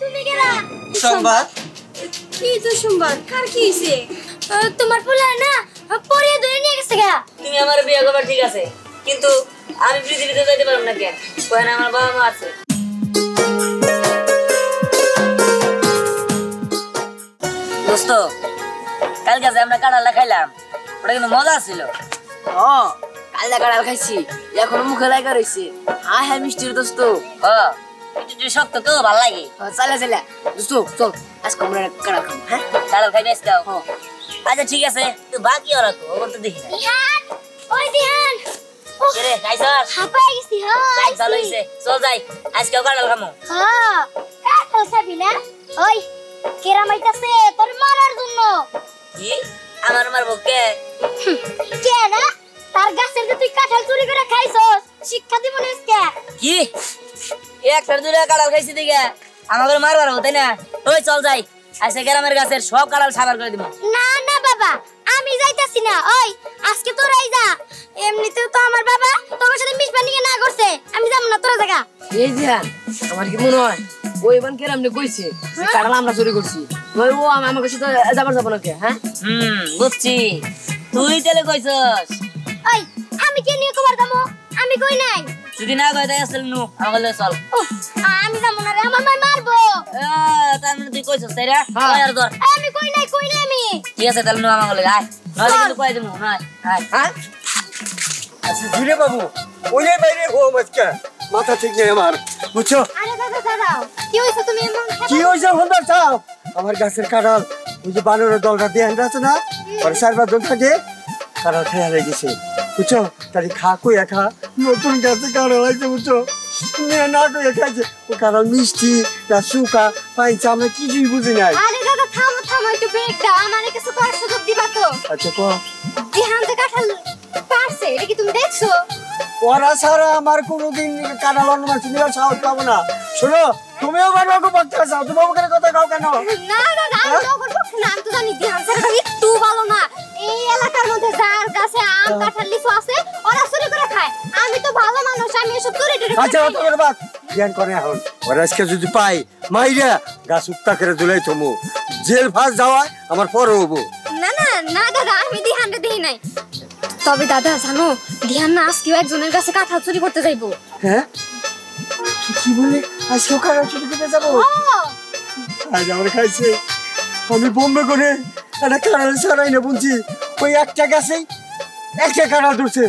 তুমি কেরা সংবাদ কি তো সংবাদ কার কি হইছে তোমার পোলা না পরে ধরে নিয়ে গেছে গা তুমি আমার বিয়ে করবার ঠিক আছে কিন্তু আমি পৃথিবীতে যাইতে পারব না কেন ওখানে আমার বাবা মা আছে দোস্ত কালকে যে আমরা কাঁঠালটা খাইলাম ওটা কিন্তু মজা ছিল কালটা কাঁঠাল খাইছি এখন মুখে লাগা রইছে হ্যাঁ মিষ্টির দোস্ত একটু শক্ত তো ভালো লাগে চলে চলে দোস্ত চল আজকে আমরা কাঁঠাল খাবো হ্যাঁ কাঁঠাল খাইবে আজকে আচ্ছা ঠিক আছে তুই বাকি ওরা তো ওর তো দেখি না দিহান ওই দিহান রে খাইছস হাঁপাই গেছি যাই ভালো হইছে চল যাই আজকে কাঁঠাল খামু কাঁঠাল খাবি না ওই কেরামাইতাছে তোর মারার জন্য কি আমার মারবো কে কে না তার গাছের যে তুই কাঁঠাল চুরি করে খাইছস শিক্ষা দিব না কে কি একটা দুইটা কাঁঠাল খাইছি দিকে আমাকে মারবার হতো না ওই চল যাই আজকে গ্রামের গাছের সব কাঁঠাল সাবার করে দিব না না বাবা আমি যাইতাছি না ওই আজকে তোরাই যা এমনিতেও তো আমার বাবা তোর সাথে মিশবা নিয়ে না করছে আমি যাব না তোরা জায়গা এই দিহান আমার কি মনে হয় ওই বান কেরামনে কইছে কাঁঠাল আমরা চুরি করছি ওই ও আমার কাছে তো যাবার যাব না কে হ্যাঁ বুঝছি তুই তাহলে কইছস ওই আমি কে নিয়ে কবার যাবো আমি কই নাই যদি না কই তাই আসল নু আমাকে চল আমি যাব না রে আমার মা মারবো তার মানে তুই কইছস তাই রে আর ধর আমি কই নাই আমি ঠিক আছে তাহলে নু আমাকে আয় নলে কিন্তু কই দিমু না আয় হ্যাঁ আচ্ছা ধীরে বাবু ওই বাইরে হো মজকা মাথা ঠিক নেই আমার বুঝছো আরে দাদা দাঁড়াও কি হইছে তুমি এমন কি হইছে হন্দার চাও আমার গাছের কাঁঠাল ওই যে বানরের দলটা দিয়ে আনতে আছে না আর 4-5 জন থাকে কাঁঠাল খেয়ে লেগেছে বুঝছো তাহলে খা কই খা নতুন গাছে কাঁঠাল আছে বুঝছো না কই খাইছে ও কাঁঠাল মিষ্টি না শুকা পাইছে আমরা কিছুই বুঝি নাই আরে দাদা থামো একটু ব্রেক দাও আমারে কিছু করার সুযোগ দিবা তো আচ্ছা কো দিহান তো কাঁঠাল পারছে এটা কি তুমি দেখছো ওরা ছাড়া আমার কোনোদিন কাঁঠাল অন্য মাছ নিয়ে সাহস পাবো না শোনো তুমিও আমার বাবু বলতে চাও তুমি আমাকে কথা কাও কেন না দাদা আমি তো ওর পক্ষে না আমি তো জানি দিহান স্যার একটু ভালো না এই এলাকার মধ্যে যার কাছে আম কাঁঠাল লিচু আছে ওরা চুরি করে খায় আমি তো ভালো মানুষ আমি এসব চুরি টুরি আচ্ছা অত করে বাদ জ্ঞান করে এখন ওরা আজকে যদি পাই মাইরা গাছ উত্তা করে দুলাই থমু জেল ফাঁস যাওয়ায় আমার পরে হবো না দাদা আমি দিহানরে দেই নাই তবে দাদা জানো দিহান না আজকেও একজনের কাছে কাঁঠাল চুরি করতে যাইবো হ্যাঁ তুই কি বলে আজকেও কাঁঠাল চুরি করতে যাবো আজ আমার খাইছে আমি বোম্বে করে একটা কাঁঠাল ছাড়াই না বুঝছি ওই একটা গাছেই একটা কাঁঠাল ধরছে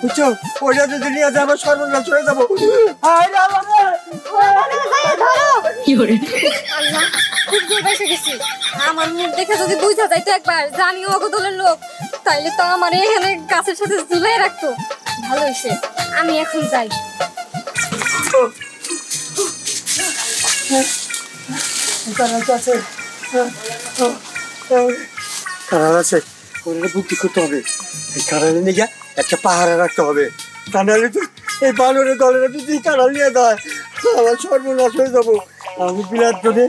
বুঝছো ওইটা যদি নিয়ে যায় আমার সর্বনাশ হয়ে যাবো আমার মুখ দেখে যদি বুঝা যাইতো একবার যে আমি অগদলের লোক তাইলে তো আমার এখানে গাছের সাথে ঝুলাই রাখতো ভালো হয়েছে আমি এখন যাই কাঁঠাল আছে ওনারা বুদ্ধি করতে হবে এই কাঁঠালে নিয়ে একটা পাহাড়ে রাখতে হবে তা নাহলে তো এই বানরের দলেরা যদি কাঁঠাল নিয়ে দেয় আমার সর্বনাশ হয়ে যাবো আমি বিরাট করে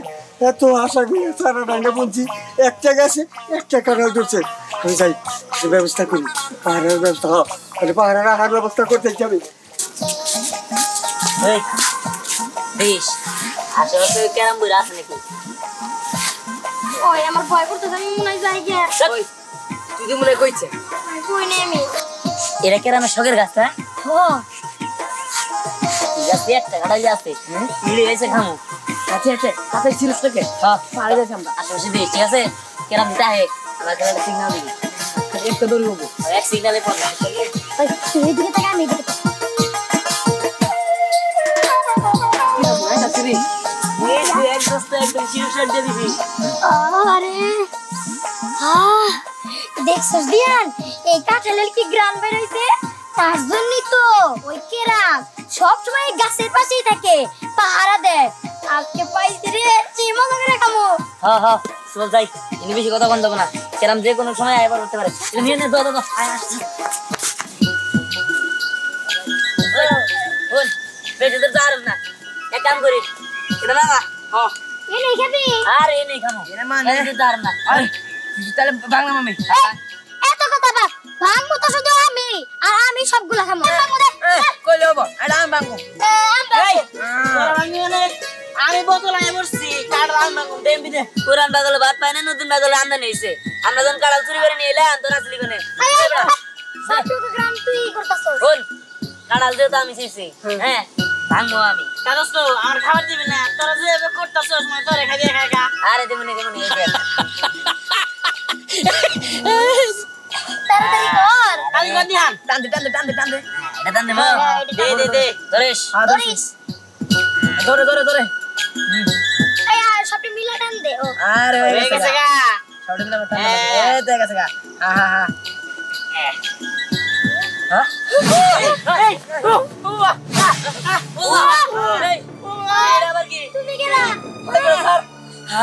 এত আশা করি সারা ডাঙ্গা বলছি একটা গাছে একটা কাঁঠাল ধরছে আমি যাই ব্যবস্থা করি পাহাড়ের ব্যবস্থা মানে পাহাড়ে রাখার ব্যবস্থা করতে হবে বেশ আশেপাশে ক্যারাম বই আছে নাকি ওই আমার ভয় করতে জানি মনে হয় যাই গিয়া ওই তুই তো মনে কইছে কই নেই আমি এরা ক্যারামের শখের গাছ না ও গাছ একটা কাটালি আছে মিলে এসে খামু আচ্ছা কাছে ছিলিস তোকে পারে যাচ্ছে আমরা আশেপাশে বেশ ঠিক আছে ক্যারাম দিতে আহে আমার ক্যারাম সিগন্যাল দিবি একটা দড়ি হবো এক সিগন্যালে পড়বে তুই এদিকে তাকা আমি এদিকে দেখছিস দিয়ান এই কাঁঠালের কি গ্রাম বেরোইছে তার জন্যই তো ওই কেরাম সবসময় গাছের পাশেই থাকে পাহারা দেয় আজকে পাইছি রে চিমন করে খামো হ্যাঁ চল যাই ইনি বেশি কথা বন্ধ না কেরাম যে কোনো সময় আইবার করতে পারে নিয়ে নে দাও আয় আসছি ওই বেশি দূর যাওয়ার না এক কাম করি এটা বাবা এ নেই খাবি আর এ নেই খামো এটা মানে যাওয়ার না তাহলে বাংলা মামি এত কথা বাপ ভাঙবো তো শুধু আমি আর আমি সবগুলা খামো কইলো হবো এটা আমি ভাঙবো এই তোরা ভাঙবি মানে আমি বোতল আয় বসছি কাটাল আমি ভাঙবো দেন বিদে পুরান বাগলে ভাত পায় না নতুন বাগলে আমদানি হইছে আমরা যখন কাটাল চুরি করে নিয়ে এলাম তোর আসলি কোনে সবটুকু গ্রাম তুই করতাছস শোন কাটাল যেহেতু আমি শিখছি হ্যাঁ ভাঙবো আমি কাগজ তো আমার খাবার দিবি না তোরা যে করতেছস মানে তোরে খাই দিয়ে খাই খা আরে দেমনে দেমনে এই দেখ তাড়াতাড়ি কর কালি বাদ দিহান টানতে টানতে টানতে টানতে এটা টান দে মা দে দে দে ধরেশ ধরিস ধরে ধরে ধরে এই আর সবটি মিলা টান দে ও আরে হয়ে হয়ে গেছে গেছে গা গা সবটা মিলে টান এই তো গেছে গা হ্যাঁ হ্যাঁ এটা আবার কি তুমি কেরা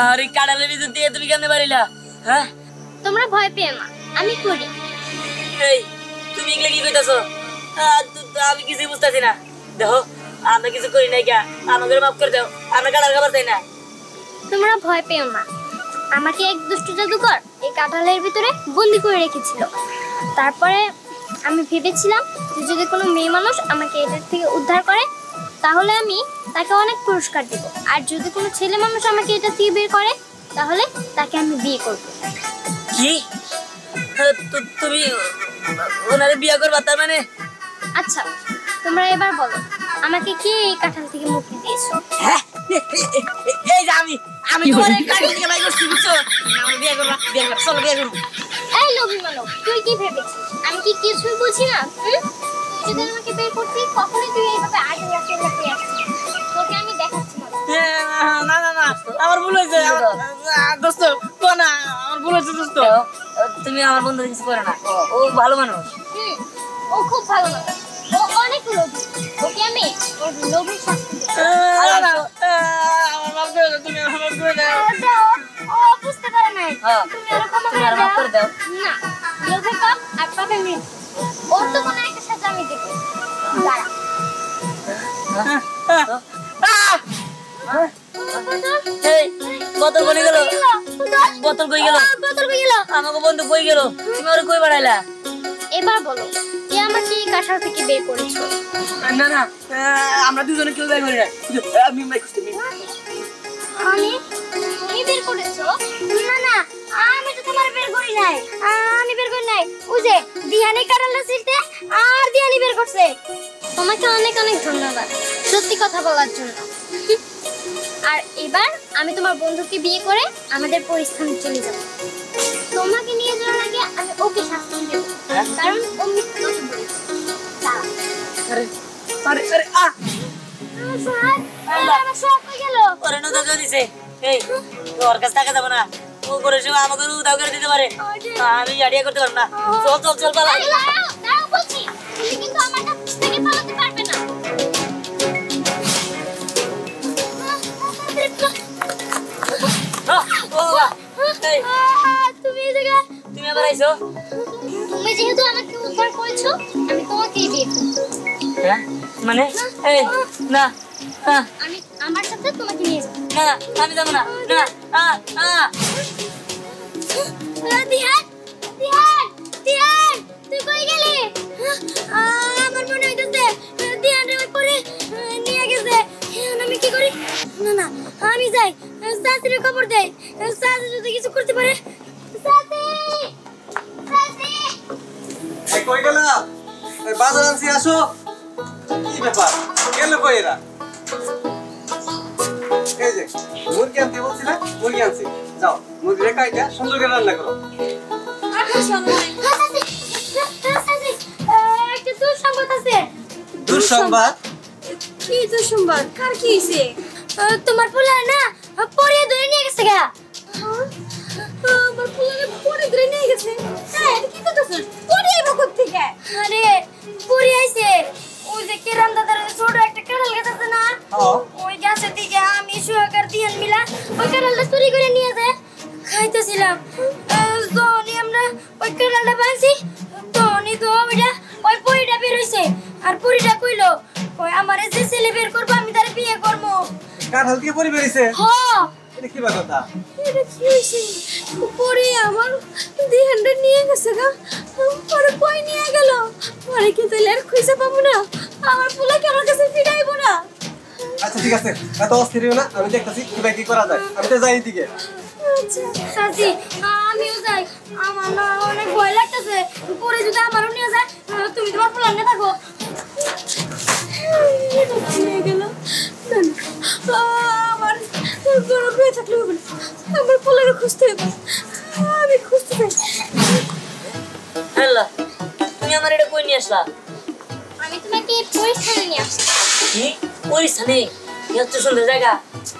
আরে কাটালের ভিতর দিয়ে তুমি কেমনে পারিলা হ্যাঁ তোমরা ভয় পেও না আমি করি এই তুমি এগুলা কি কইতাছো আমি কিছু বুঝতেছি না দেখো আমরা কিছু করি নাই কে আমাকে মাফ করে দাও আমরা কাটাল খাবার চাই না তোমরা ভয় পেও না আমাকে এক দুষ্ট জাদুকর এই কাঁঠালের ভিতরে বন্দি করে রেখেছিল তারপরে আমি ভেবেছিলাম যে যদি কোনো মেয়ে মানুষ আমাকে এটার থেকে উদ্ধার করে তাহলে আমি তাকে অনেক পুরস্কার দেব আর যদি কোনো ছেলে মানুষ আমাকে এটা থেকে বের করে তাহলে তাকে আমি বিয়ে করব কি তুমি ওনারে বিয়ে করবা তার মানে আচ্ছা তোমরা এবার বলো আমাকে কে এই কাঁঠাল থেকে মুক্তি দিয়েছো এই যে আমি তোমার কাগজ থেকে বাই করছি বুঝছো আমি বিয়ে করব চলো বিয়ে করব এই লোভী মানব তুই কি ভেবেছিস আমি কি কিছুই বুঝি না তুই যদি আমাকে বের করতিস কখনোই তুই এইভাবে আগে আসতে আসতে আসছিস তোকে আমি দেখাচ্ছি না না না না আমার ভুল হয়েছে দোস্ত তো না আমার ভুল হয়েছে দোস্ত তুমি আমার বন্ধু কিছু করে না ও ভালো মানুষ হুম, ও খুব ভালো মানুষ ও অনেক লোভী ওকে আমি ওর লোভের শাস্তি দেব না না আমার মাফ করে দাও তুমি আমার মাফ করে দাও ও বুঝতে পারে নাই হ্যাঁ, তুমি ওর ক্ষমা তুমি আর মাফ করে দাও। না লোভের পাপ আর পাপের মৃত্যু ওর তো কোনো একটা সাজা আমি দেবো দাঁড়া এই বোতল কই গেল বোতল কই গেল বোতল কই গেল আমাকে বন্ধু কই গেল তুমি ওরে কই বাড়াইলা এবার বলো কে আমাকে এই কাঁঠাল থেকে বের করেছো না না আমরা দুজনে কেউ যাই করি না আমি মাই খুঁজতে আমি তুমি বের করেছো না না আমি তো তোমার বের করি নাই আমি বের করি নাই ওই যে দিহানি কাঁঠালটা ছিলতে আর দিহানি বের করছে তোমাকে অনেক অনেক ধন্যবাদ সত্যি কথা বলার জন্য আর এবার আমি তোমার বন্ধুকে বিয়ে করে আমাদের পরিস্থানে চলে যাব তোমাকে নিয়ে যাওয়ার আগে আমি ওকে শাস্তি দেব কারণ ও মিথ্যে কথা বলেছে দাঁড়াও। আরে আরে আরে স্যার, আমার সব হয়ে গেল ওরে নজর করে দিছে এই তোর কাছে টাকা যাবো না ও করে সে আমাকে উদাও করে দিতে পারে আমি আইডিয়া করতে পারবো না চল চল চল পালা আরে দাঁড়াও, দাঁড়াও বলছি তুমি কিন্তু আমার কাছ থেকে পালাতে পারবে না তুমি এই জায়গায় তুমি আবার আইছো তুমি যেহেতু আমাকে উদ্ধার করেছো আমি তোমাকেই বিয়ে করব হ্যাঁ মানে এই না আমি আমার সাথে তোমাকে নিয়ে যাব না আমি যাবো না দিহান দিহান দিহান তুই কই গেলি আমার মনে হইতেছে দিহান রে পরে নিয়ে গেছে এখন আমি কি করি না না আমি যাই সাথীর খবর দেই সাথী যদি কিছু করতে পারে সাথী সাথী এই কই গেল এই বাজার আনছি আসো কি ব্যাপার গেল কই এরা এই যে মুরগি আনতে বলছি না মুরগি আনছি যাও মুরগি কাইটা সুন্দর করে রান্না করো একটা দুঃসংবাদ আছে দুঃসংবাদ কি দুঃসংবাদ কার কি হইছে তোমার পোলা না পরে ধরে নিয়ে গেছে গা আমার পোলা পরে ধরে নিয়ে গেছে হ্যাঁ কি করতেছ পরে আইবা কোথা থেকে আরে পরে আইছে ওই যে কেরাম দাদার ছোট একটা কাঁঠাল গাছ আছে না ওই গাছের দিকে আমি সুহাকার দিয়ান মিলা ওই কাঁঠালটা চুরি করে নিয়ে যায় খাইতেছিলাম যখনই আমরা ওই কাঁঠালটা বাঁধছি তখনই তো ওইটা ওই পরিটা বের হইছে আর পরিটা কইলো ওই আমারে যে ছেলে বের করবো আমি তার বিয়ে করবো কাঁঠাল দিয়ে পরি বেরিয়েছে হ এটা কি কথা এটা কি হইছে পরে আমার দিহানটা নিয়ে গেছে গা পরে কই নিয়ে গেল পরে কি তাহলে আর খুঁজে পাবো না আমার পোলাকে আমার কাছে ফিরাইবো না। আচ্ছা ঠিক আছে, এত অস্থির হইও না, আমি দেখতেছি কিভাবে কি করা যায়। আমি তো যাই দিকে। আচ্ছা চাচি, আমিও যাই। আমার না অনেক ভয় লাগতেছে, পরে যদি আমারও নিয়ে যায়। তুমি তোমার পোলার নিয়ে থাকো। নিয়ে গেল আমার গরু হয়ে থাকলে হবে না, আমার পোলারে খুঁজতে হবে। আমি খুঁজতে চাই। হ্যালো, তুমি আমার এটা কই নিয়ে আসলা? আমি তোমাকে পরিস্থানে নিয়ে আসছি। কি পরিস্থানে? এত সুন্দর জায়গা,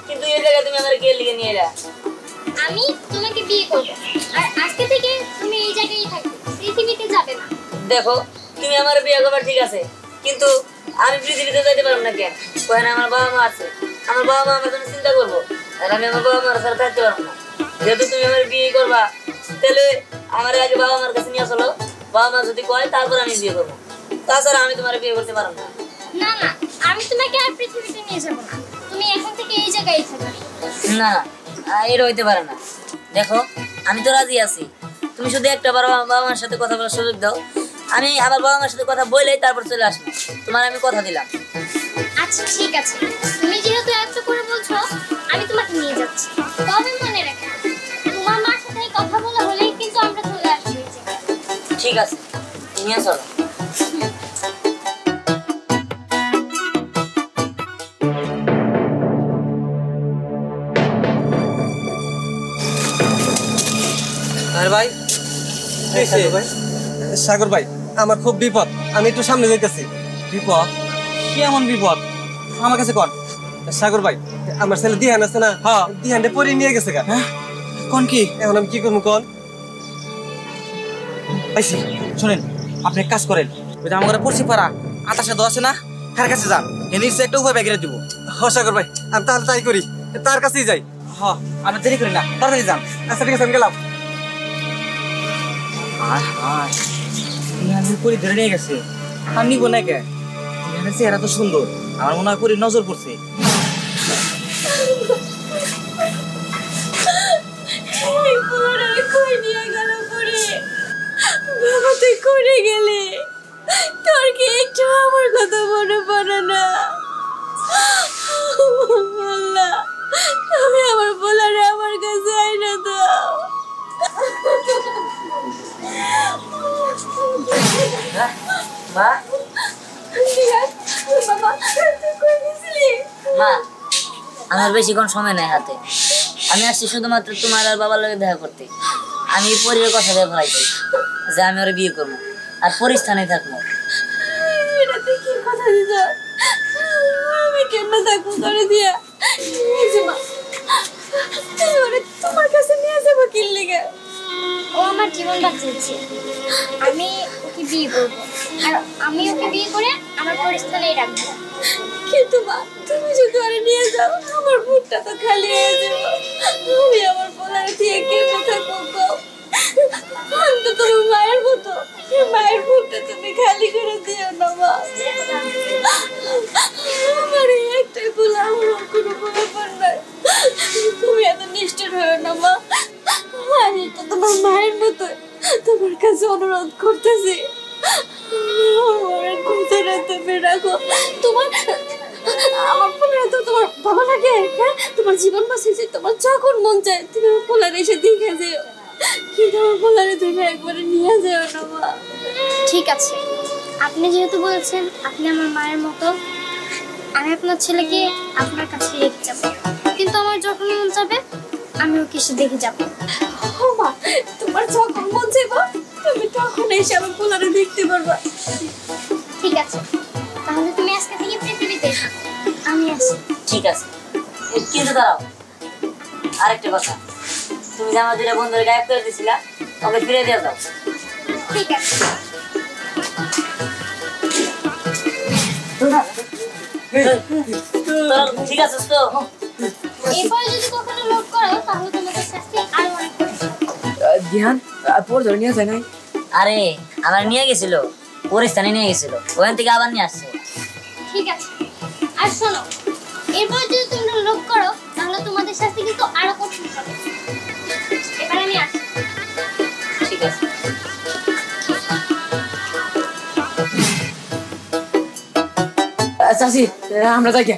কিন্তু এই জায়গায় তুমি আমার কে লিখে নিয়ে এলা? আমি তোমাকে বিয়ে করব, আর আজকে থেকে তুমি এই জায়গায় থাকবে, পৃথিবীতে যাবে না। দেখো, তুমি আমার বিয়ে করবার ঠিক আছে, কিন্তু আমি পৃথিবীতে যাইতে পারবো না। কেন? কোহেন আমার বাবা মা আছে, আমার বাবা মা আমার জন্য চিন্তা করবো, আর আমি আমার বাবা মার সাথে থাকতে পারবো না। যেহেতু তুমি আমার বিয়ে করবা, তাহলে আমার আগে বাবা মার কাছে নিয়ে চলো। বাবা মা যদি কয় তারপর আমি বিয়ে করবো, তাছাড়া আমি তোমার বিয়ে করতে পারবো না। না না, আমি তোমাকে আর পৃথিবীতে নিয়ে যাব না, তুমি এখন থেকে এই জায়গায় থাকবে। না না, এটা হইতে পারে না। দেখো, আমি তো রাজি আছি, তুমি শুধু একটা বার বাবা মার সাথে কথা বলার সুযোগ দাও। আমি আবার বাবা মার সাথে কথা বলেই তারপর চলে আসবো, তোমার আমি কথা দিলাম। আচ্ছা ঠিক আছে, তুমি যেহেতু এত করে বলছো, আমি তোমাকে নিয়ে যাচ্ছি। তবে মনে রাখো, তোমার মার সাথে কথা বলা হলেই কিন্তু আমরা চলে আসবো এই জায়গায়। ঠিক আছে, নিয়ে চলো। আর ভাই, সাগর ভাই, আমার খুব বিপদ, আমি একটু সামনে যাইতেছি। বিপদ? কি এমন বিপদ আমার কাছে কন? সাগর ভাই, আমার ছেলে দিহান আছে না, হ্যাঁ। দিহানটা পরে নিয়ে গেছে গা। হ্যাঁ, কোন কি? এখন আমি কি করবো কন? পাইছি, শোনেন, আপনি এক কাজ করেন, ওই যে আমার পড়ছি পাড়া আতাশা দো আছে না, তার কাছে যান, এ নিশ্চয় একটা উপায় বেগিয়ে দিব। হ সাগর ভাই, আমি তাহলে তাই করি, তার কাছেই যাই। হ, আপনি দেরি করেন না, তাড়াতাড়ি যান। আচ্ছা ঠিক আছে, আমি গেলাম। পরি ধরে নিয়ে গেছে, আর নিবো না কে? চেহারা তো সুন্দর, আমার মনে হয় পরি নজর পড়ছে। কই নিয়ে গেল পরে? বাবা তুই করে গেলে, তোর কি একটু আমার কথা মনে পড়ে না? আল্লাহ, তুমি আমার বলারে আমার কাছে আইনা দাও। মা, বাবা তুই কই গেছিলি? মা, আমার বেশিক্ষণ সময় নাই হাতে। আমি আসছি শুধুমাত্র তোমার আর বাবার লগে দেখা করতে। আমি পরিবার কথা দিয়ে ফেলাইছি যে আমি ওরা বিয়ে করবো আর পরিস্থানে থাকবো। এটা তুই কি কথা দিছ? আমি কেমনে থাকবো করে দিয়া? এই যে মা, তুই ওরে তোমার কাছে নিয়ে যাবো কি লিগে? ও আমার জীবন বাঁচিয়েছে, আমি ওকে বিয়ে করবো, আর আমি ওকে বিয়ে করে আমার পরিস্থানেই রাখবো। কিন্তু মা, তুমি যদি ওরে নিয়ে যাও, আমার বুকটা তো খালি হয়ে যাবে। আমি আমার বলার দিয়ে কে কোথায় করবো? আমি তো তোমার মায়ের মতো, মায়ের বুকটা তুমি খালি করে দিও না মা। আমার এই একটাই বলে আমার কোনো ব্যাপার নাই, তুমি এত নিষ্ঠুর হও না মা। আমি তো তোমার মায়ের মতো তোমার কাছে অনুরোধ করতেছি, আমার কথাটা তুমি রাখো। তোমার আমার পোলারে তো তোমার বাবা লাগে, হ্যাঁ? তোমার জীবন বাঁচিয়েছে, তোমার যখন মন চায় তুমি আমার পোলারে এসে দেখে যেও, কিন্তু আমার পোলারে তুমি একবারে নিয়ে যাও না মা। ঠিক আছে, আপনি যেহেতু বলছেন আপনি আমার মায়ের মতো, আমি আপনার ছেলেকে আপনার কাছে রেখে যাবো, কিন্তু আমার যখন মন যাবে আমি ওকে এসে দেখে যাবো। ও মা, তোমার যখন মন যাবে তুমি তখন এসে আমার পোলারে দেখতে পারবা। ঠিক আছে, তাহলে তুমি আজকে থেকে পৃথিবীতে এসো, আমি আসি। ঠিক আছে, কিন্তু দাঁড়াও, আরেকটা কথা, তুমি যে আমার দুটা বন্ধুরে গায়েব করে দিয়েছিলা, ওকে ফিরে দিয়ে দাও। ঠিক আছে। ঠিক আছে তো? এরপরে যদি কখনো লোড করো তাহলে তোমাদের শাস্তি আরো অনেক কঠিন। ধ্যান পরে ধরে নিয়ে যায় নাই? আরে আমার নিয়ে গেছিল, পরিস্থানে নিয়ে গেছিল, ওখান থেকে আবার নিয়ে আসছে। ঠিক আছে, আর শোনো, এরপর যদি তোমরা লোড করো তাহলে তোমাদের শাস্তি কিন্তু আরো কঠিন হবে। এবার আমি আসি। ঠিক আছে। চাচি আমরা যাই গে